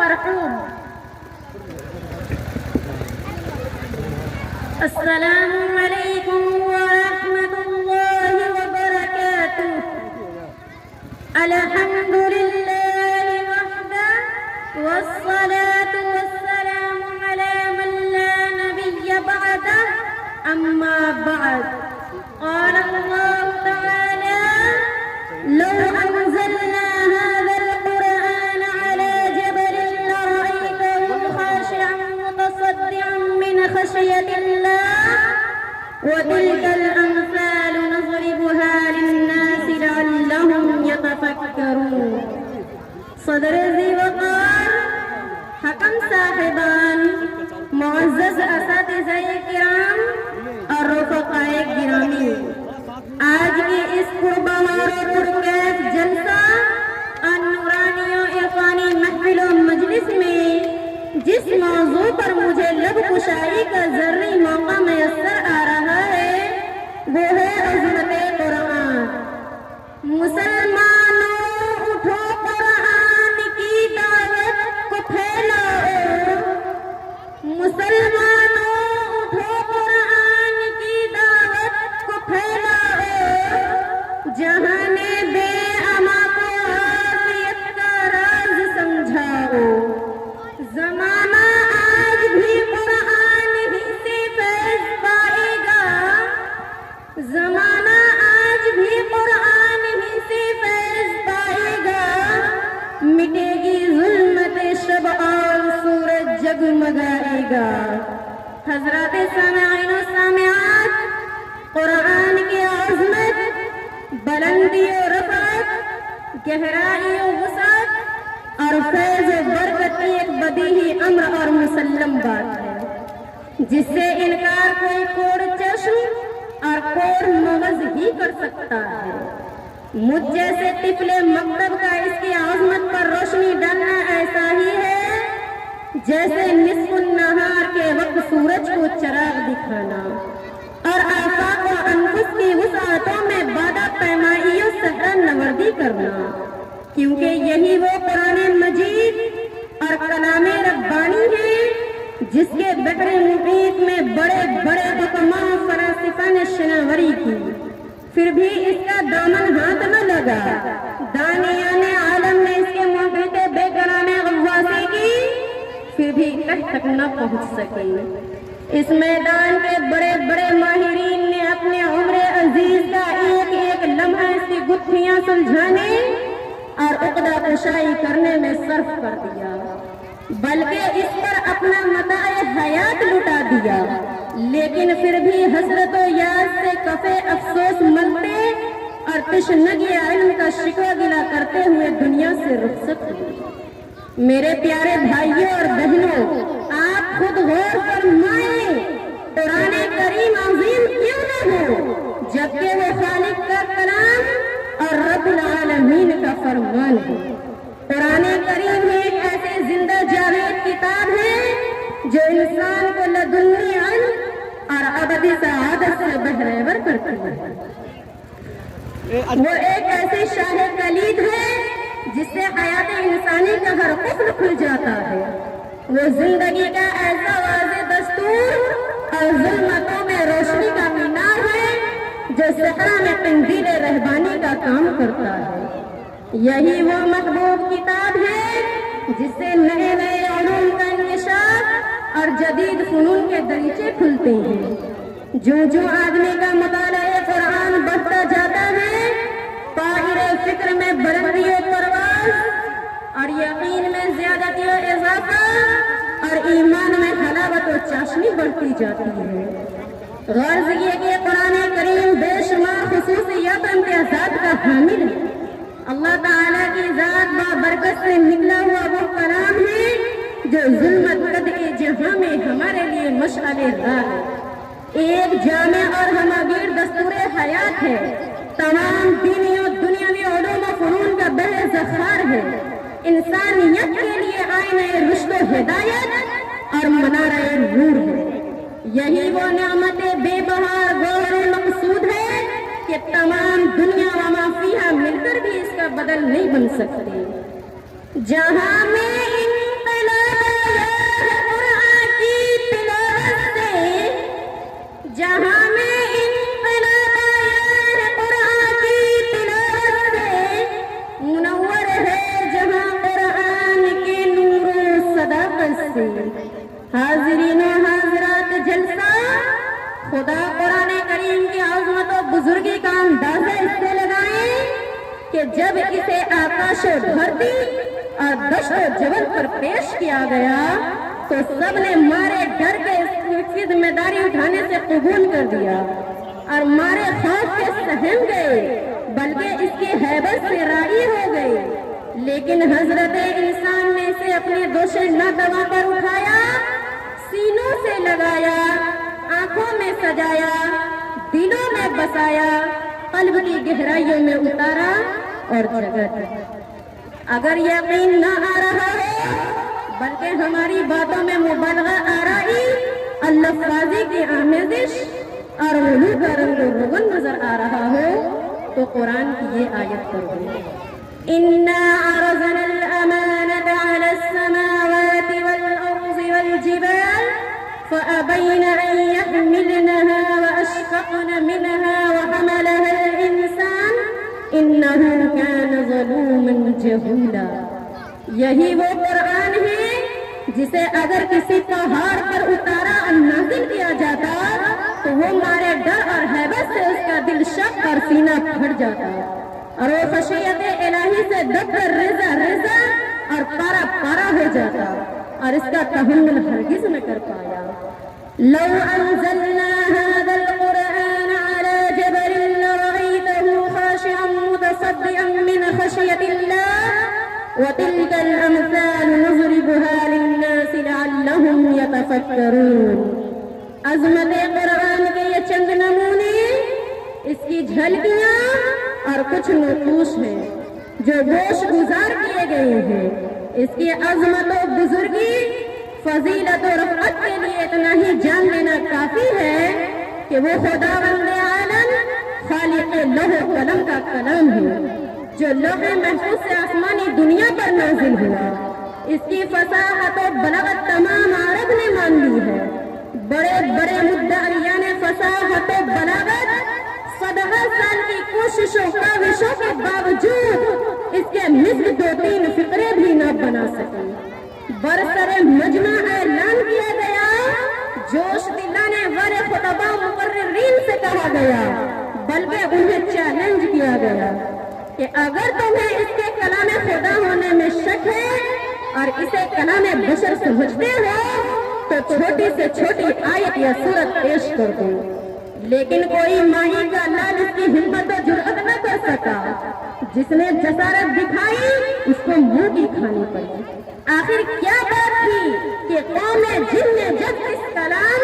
مرحوم. السلام علیکم ورحمۃ اللہ وبرکاتہ. الحمد للہ وحدہ والصلاة والسلام علی من لا نبی بعدہ. اما بعد قال اللہ تعالی لو انزلنا هذا القرآن على جبل لرأيته خاشعا متصدعا من خشية الله وتلك الأمثال نضربها للناس لعلهم يتفكرون. صدر ذی وقار، حکم صاحبان، معزز اساتذہ کرام اور رفقائے گرامی، آج کی اس پربہار و پرکیف جلسہ اور نورانی و عرفانی محفل و مجلس میں جس موضوع پر مجھے لب کشائی کا ذرّی موقع میسر آ رہا ہے وہ ہے عظمت قرآن. مسلمانوں اٹھو، قرآن کی دعوت کو پھیلاؤ. مسلمانوں اٹھو، قرآن کی دعوت کو پھیلاؤ. جہاں بے اما کو عافیت کا راز سمجھاؤ. زمانہ آج بھی قرآن ہی سے فیض پائے گا. زمانہ آج بھی قرآن ہی سے فیض پائے گا. مٹے گی ظلمت شب اور سورج جگمگائے گا. حضرات سامعین و سامعات، قرآن کی عظمت، بلندی و رفعت، گہرائی و وسعت اور فیض و برکت ایک بدیہی امر اور مسلم بات ہے جس سے انکار کوئی کوڑ چشم اور کوڑ مغز ہی کر سکتا ہے. مجھ جیسے طفل مکتب کا اس کی عظمت پر روشنی ڈالنا ایسا ہی ہے جیسے نصف النہار کے وقت سورج کو چراغ دکھانا اور آفاق و انفس کی وسعتوں میں بادہ پیمائی و صحرا نوردی کرنا، کیونکہ یہی وہ قرآن مجید اور کلام ربانی ہے جس کے بحر محیط میں بڑے بڑے حکماء و فلاسفہ نے شناوری کی، پھر بھی اس کا دامن ہاتھ نہ لگا. دانیان عالم نے اس کے محیط بے کلام غواصی کی، پھر بھی تک نہ پہنچ سکے. اس میدان کے بڑے بڑے ماہرین نے اپنے عمر عزیز کا ایک ایک لمحہ اس کی گتھیاں سلجھانے اور عقدہ کشائی کرنے میں صرف کر دیا، بلکہ اس پر اپنا متاع حیات لٹا دیا. لیکن پھر بھی حسرت و یاد سے کفے افسوس ملتے اور تشنگی علم کا شکوہ گلا کرتے ہوئے دنیا سے رخصت ہوئے. میرے پیارے بھائیوں اور بہنوں، آپ خود غور فرمائیں، قرآن کریم عظیم کیوں نہ ہو جبکہ وہ خالق کا کلام اور رب العالمین کا فرمان ہے. قرآن کریم ایک ایسی زندہ جاوید کتاب ہے جو انسان کو لدنی علم اور ابدی سعادت سے بہرور کرتی ہے. وہ ایک ایسی شاہ کلید ہے جس سے حیات انسانی کا ہر قفل کھل جاتا ہے. وہ زندگی کا ایسا واضح دستور اور ظلمتوں میں روشنی کا مینار ہے جو صحرا میں قندیل رہبانی کا کام کرتا ہے. یہی وہ محبوب کتاب ہے جس سے نئے نئے علوم کا انکشاف اور جدید فنون کے دریچے کھلتے ہیں. جو آدمی کا مطالعہ قرآن بڑھتا جاتا ہے، طائر فکر میں بلندی و پرواز اور یقین میں زیادتی و اضافہ اور ایمان میں حلاوت و چاشنی بڑھتی جاتی ہے. غرض یہ کہ قرآن کریم بے شمار خصوصیات و امتیازات کا حامل ہے. اللہ تعالیٰ کی ذات بابرکت سے نکلا ہوا وہ کلام ہے جو ظلمت قدعی جہاں میں ہمارے لیے مشعل راہ ہے. ایک جامع اور ہماگیر دستور حیات ہے. تمام دینی و دنیاوی علوم و فنون کا بحر ذخار ہے. انسانیت کے لیے آئینہ رشد و ہدایت اور منارہ نور ہے. یہی وہ نعمت بے بہار غور مقصود ہے کہ تمام دنیا و ما فیہا مل کر بھی اس کا بدل نہیں بن سکتے. جہاں میں ان جہاں میں انقلاب آیا ہے قرآن کی تلاوت سے، منور ہے جہاں قرآن کے نور و صداقت سے۔ حاضرین و حاضرات، جلسہ خدا قرآن کریم کی عظمت و بزرگی کا اندازہ اس سے لگائیں کہ جب اسے آکاش و دھرتی اور دشت و جبل پر پیش کیا گیا تو سب نے مارے ڈر کے اس کی ذمہ داری اٹھانے سے قبول کر دیا اور مارے خوف کے سہم گئے، بلکہ اس کی ہیبت سے راضی ہو گئے۔ لیکن حضرت انسان نے اسے اپنے دوش نادوا پر اٹھایا، سینوں سے لگایا، آنکھوں میں سجایا، دلوں میں بسایا، قلب کی گہرائیوں میں اتارا اور جگہ دی۔ اگر یقین نہ آ رہا ہے بلکہ ہماری باتوں میں مبالغہ آرائی، الفاظی کی آمیزش اور غلو کا رنگ و روغن نظر آ رہا ہو تو قرآن کی یہ آیت پڑھو۔ اِنَّا عَرَضْنَا الْأَمَانَةَ عَلَى السَّمَاوَاتِ وَالْأَرْضِ وَالْجِبَالِ فَأَبَيْنَ أَن يَحْمِلْنَهَا وَأَشْفَقْنَ مِنْهَا وَحَمَلَهَا الْإِنسَانُ إِنَّهُ كَانَ ظَلُومًا جَهُولًا۔ یہی وہ قرآن ہے جسے اگر کسی پہاڑ پر اتارا اور نازل کیا جاتا تو وہ مارے ڈر اور ہیبت سے اس کا دل شک اور سینہ پھٹ جاتا اور وہ خشیت الہی سے دب کر ریزہ ریزہ اور پارا پارا ہو جاتا اور اس کا تحمل ہرگز نہ کر پایا۔ لو انزلنا هذا القرآن على جبل لرأيته خاشعا متصدعا من خشية الله وتلك الأمثال نضربها للناس لعلهم يتفكرون۔ عظمت قرآن کے یہ چند نمونے، اس کی جھلکیاں اور کچھ نقوش ہیں جو گوش گزار کیے گئے ہیں۔ اس کی عظمت و بزرگی، فضیلت و رفعت کے لیے اتنا ہی جان لینا کافی ہے کہ وہ خداوند عالم خالق لوح و قلم کا کلام ہے جو لوح محفوظ سے آسمانی دنیا پر نازل ہوا۔ اس کی فصاحت و بلاغت تمام عرب نے مان لی ہے۔ بڑے بڑے مدعیان فصاحت و بلاغت 17 سال کی کوششوں کاوشوں کے باوجود اس کے مثل 2-3 فقرے بھی نہ بنا سکے۔ برسر مجمع اعلان کیا گیا، جوش دلانے والے خطباء مقررین سے کہا گیا، بلکہ انہیں چیلنج کیا گیا کہ اگر تمہیں اس کے کلام خدا ہونے میں شک ہے اور اسے کلام بشر سمجھتے ہو تو چھوٹی سے چھوٹی آیت یا سورت پیش کر دو۔ لیکن کوئی ماہی کا لال اس کی ہمت و جرأت نہ کر سکا۔ جس نے جسارت دکھائی اس کو منہ کی کھانی پڑی۔ آخر کیا بات تھی کہ قوم جن نے جب اس کلام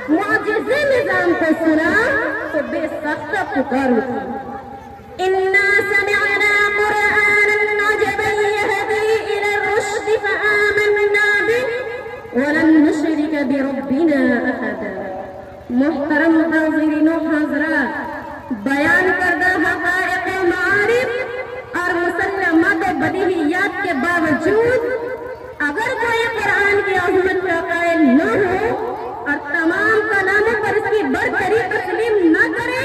معجزے نظام کو سنا تو بے سخت پکار اٹھی، اِنَّا سَمِعْنَا قُرْآنًا عَجَبًا يَهْدِي إِلَى الرُّشْدِ فَآمَنَّا بِهِ وَلَن نُّشْرِكَ بِرَبِّنَا أَحَدًا۔ محترم حاضرین و حاضرات، بیان کردہ حقائق و معارف اور مسلمات و بدیہیات کے باوجود اگر کوئی قرآن کی عظمت کا قائل نہ ہو اور تمام کلاموں پر اس کی برتری تسلیم نہ کرے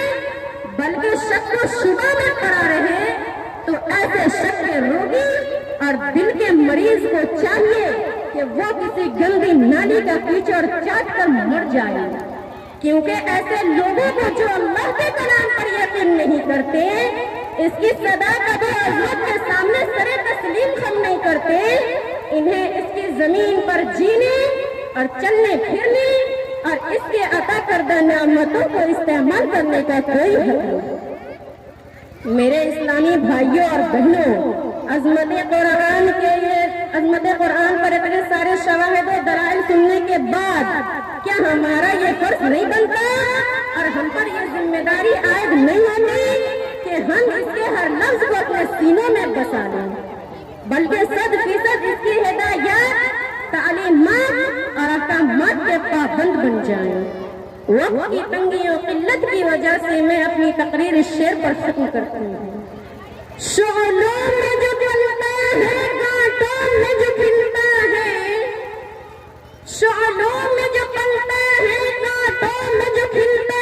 بلکہ شک و شبہ میں پڑا رہے تو ایسے شک کے روگی اور دل کے مریض کو چاہیے کہ وہ کسی گندی نالی کا کیچڑ چاٹ کر مر جائے، کیونکہ ایسے لوگوں کو جو اللہ کے کلام پر یقین نہیں کرتے، اس کی صداقت و عظمت کے سامنے سر تسلیم خم نہیں کرتے، انہیں اس کی زمین پر جینے اور چلنے پھرنے اور اس کے عطا کردہ نعمتوں کو استعمال کرنے کا کوئی حق نہیں۔ میرے اسلامی بھائیوں اور بہنوں، عظمت قرآن پر اتنے سارے شواہد و دلائل سننے کے بعد کیا ہمارا یہ فرض نہیں بنتا اور ہم پر یہ ذمہ داری عائد نہیں ہوتی کہ ہم اس کے ہر لفظ کو اپنے سینوں میں بسا لیں، بلکہ 100% اس کی ہدایات، تعلیمات اور احکامات کے پابند بن جائیں۔ وقت کی تنگی و قلت کی وجہ سے میں اپنی تقریر اس شعر پر ختم کرتی ہوں۔ شعلوں میں جو جلتا ہے، کانٹوں میں جو کھلتا ہے، شعلوں میں جو پلتا ہے، کانٹوں میں جو کھلتا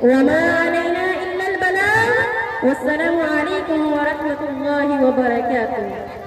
وما علينا إلا البلاغ والسلام عليكم ورحمة الله وبركاته.